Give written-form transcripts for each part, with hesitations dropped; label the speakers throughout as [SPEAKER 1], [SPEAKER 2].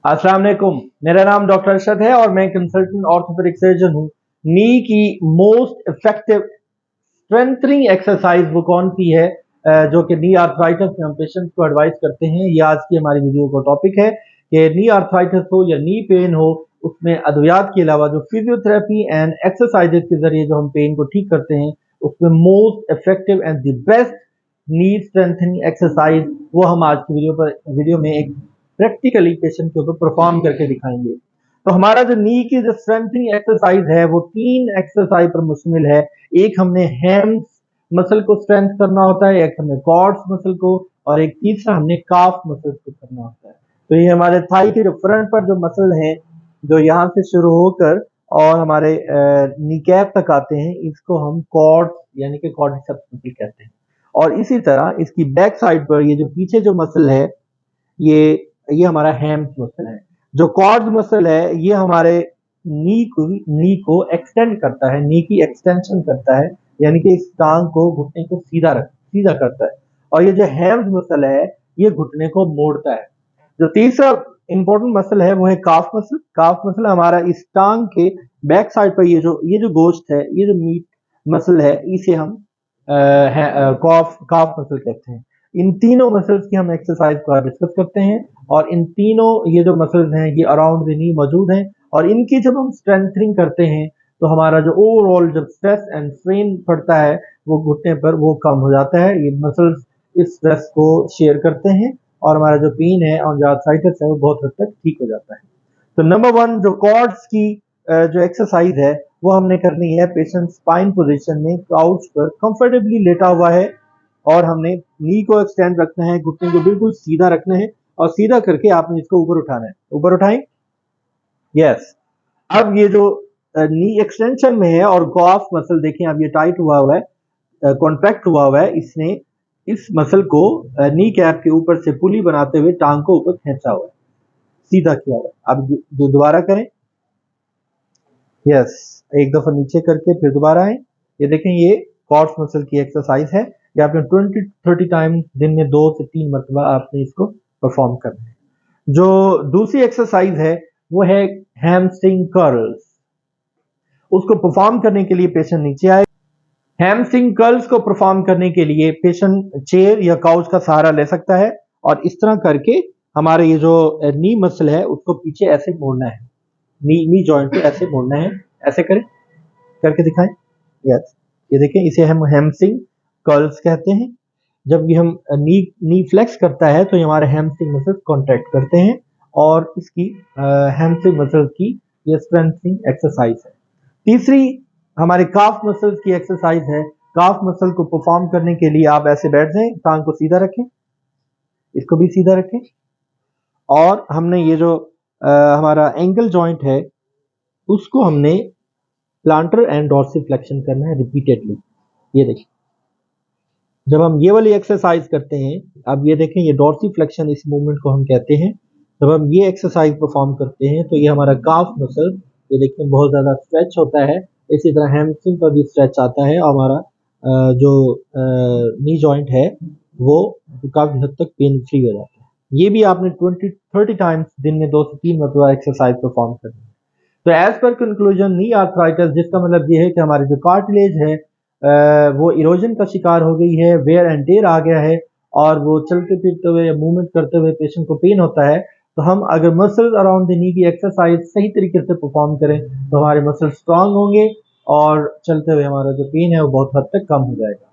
[SPEAKER 1] अस्सलाम वालेकुम। मेरा नाम डॉक्टर अरशद है और मैं कंसल्टेंट ऑर्थोपेडिक सर्जन हूँ। नी की मोस्ट इफेक्टिव स्ट्रेंथनिंग एक्सरसाइज वो कौन सी है जो कि नी आर्थराइटिस में हम पेशेंट्स को एडवाइस करते हैं। ये आज की हमारी वीडियो का टॉपिक है कि नी आर्थराइटिस हो या नी पेन हो, उसमें अद्वियात के अलावा जो फिजियोथेरेपी एंड एक्सरसाइजेज के जरिए जो हम पेन को ठीक करते हैं, उसमें most effective and the best knee strengthening exercise वो हम आज की वीडियो में एक प्रैक्टिकली पेशेंट के ऊपर परफॉर्म करके दिखाएंगे। तो हमारा जो नी की जो स्ट्रेंथनिंग एक्सरसाइज है वो 3 एक्सरसाइज पर मुश्तमिल है। एक हमने हैम्स मसल को स्ट्रेंथ करना होता है, एक हमने क्वाड्स मसल को, और एक तीसरा हमने काफ मसल को करना होता है। तो ये हमारे थाई के जो फ्रंट पर जो मसल हैं, जो यहाँ से शुरू होकर और हमारे नी कैप तक आते हैं, इसको हम क्वाड्स यानी कि क्वाड्रिसेप्स मसल कहते हैं। और इसी तरह इसकी बैक साइड पर ये जो पीछे जो मसल है, ये हमारा हैम्स मसल है। जो क्वाड्स मसल है ये हमारे नी को एक्सटेंड करता है, नी की एक्सटेंशन करता है, यानी कि इस टांग को, घुटने को सीधा करता है। और ये जो हैम्स मसल है ये घुटने को मोड़ता है। जो तीसरा इंपॉर्टेंट मसल है वो है काफ मसल। काफ मसल हमारा इस टांग के बैक साइड पर ये जो गोश्त है, ये जो मीट मसल है, इसे हम काफ मसल कहते हैं। इन तीनों मसल्स की हम एक्सरसाइज को डिस्कस करते हैं और इन तीनों ये जो मसल्स हैं ये अराउंड द नी मौजूद हैं, और इनकी जब हम स्ट्रेंथनिंग करते हैं तो हमारा जो ओवरऑल जब स्ट्रेस एंड स्ट्रेन पड़ता है वो घुटने पर वो कम हो जाता है। ये मसल्स इस स्ट्रेस को शेयर करते हैं और हमारा जो पेन है और जो आर्थराइटिस है वो बहुत हद तक ठीक हो जाता है। तो नंबर 1 जो क्वाड्स की जो एक्सरसाइज है वो हमने करनी है पेशेंट स्पाइन पोजीशन में, काउच पर कंफर्टेबली लेटा हुआ है, और हमने नी को एक्सटेंड रखना है, घुटने को बिल्कुल सीधा रखना है, और सीधा करके आपने इसको ऊपर उठाना है। ऊपर उठाएं, यस। अब ये जो नी एक्सटेंशन में है और काफ मसल देखें, अब ये टाइट हुआ है, कॉन्ट्रैक्ट हुआ है, इसने इस मसल को नी कैप के ऊपर से पुली बनाते हुए टांग को ऊपर खींचा हुआ है, सीधा किया हुआ है। अब दोबारा करें, यस, एक दफा नीचे करके फिर दोबारा आए। ये देखें, ये क्वाड्स मसल की एक्सरसाइज है। ये आपने 20-30 टाइम दिन में 2 से 3 मरतबा आपने इसको परफॉर्म करना है। जो दूसरी एक्सरसाइज है वो है हैमस्ट्रिंग कर्ल्स। उसको परफॉर्म करने के लिए पेशेंट नीचे आए। हैमस्ट्रिंग कर्ल्स को परफॉर्म करने के लिए पेशेंट चेयर या काउच का सहारा ले सकता है, और इस तरह करके हमारे ये जो नी मसल है उसको पीछे ऐसे मोड़ना है, नी जॉइंट को ऐसे मोड़ना है। ऐसे करें, करके दिखाएं, यस। ये देखें, इसे हम हैमस्ट्रिंग कर्ल्स कहते हैं। जब ये हम नी फ्लेक्स करता है तो ये हमारे हैमस्ट्रिंग मसल्स कॉन्ट्रैक्ट करते हैं, और इसकी हैमस्ट्रिंग मसल्स की ये स्ट्रेंथनिंग एक्सरसाइज है। तीसरी हमारे काफ मसल्स की एक्सरसाइज है। काफ मसल को परफॉर्म करने के लिए आप ऐसे बैठ जाएं, टांग को सीधा रखें, इसको भी सीधा रखें, और हमने ये जो हमारा एंकल जॉइंट है उसको हमने प्लांटर एंड डॉर्सिफ्लेक्शन करना है रिपीटेडली। ये देखिए, जब हम ये वाली एक्सरसाइज करते हैं, अब ये देखें, ये डॉर्सिफ्लेक्शन इस मूवमेंट को हम कहते हैं। जब हम ये एक्सरसाइज परफॉर्म करते हैं तो ये हमारा काफ मसल, ये देखें, बहुत ज़्यादा स्ट्रेच होता है। इसी तरह हैमस्ट्रिंग पर भी स्ट्रेच आता है, और हमारा जो नी जॉइंट है वो काफ़ी हद तक पेन फ्री हो जाता है। ये भी आपने 20-30 टाइम्स दिन में 2 से 3 मरतबा एक्सरसाइज परफॉर्म करनी है। तो एज पर कंक्लूजन, नी आर्थराइटिस, जिसका मतलब ये है कि हमारी जो कार्टिलेज है वो इरोजन का शिकार हो गई है, वेयर एंड टेयर आ गया है, और वो चलते फिरते हुए या मूवमेंट करते हुए पेशेंट को पेन होता है। तो हम अगर मसल्स अराउंड द नी की एक्सरसाइज सही तरीके से परफॉर्म करें तो हमारे मसल स्ट्रांग होंगे, और चलते हुए हमारा जो पेन है वो बहुत हद तक कम हो जाएगा।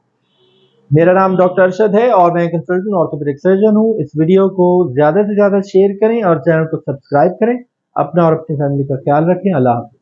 [SPEAKER 1] मेरा नाम डॉक्टर अरशद है और मैं कंसल्टेंट ऑर्थोपेडिक सर्जन हूँ। इस वीडियो को ज़्यादा से ज़्यादा शेयर करें और चैनल को सब्सक्राइब करें। अपना और अपनी फैमिली का ख्याल रखें। अल्लाह हाफ़िज़।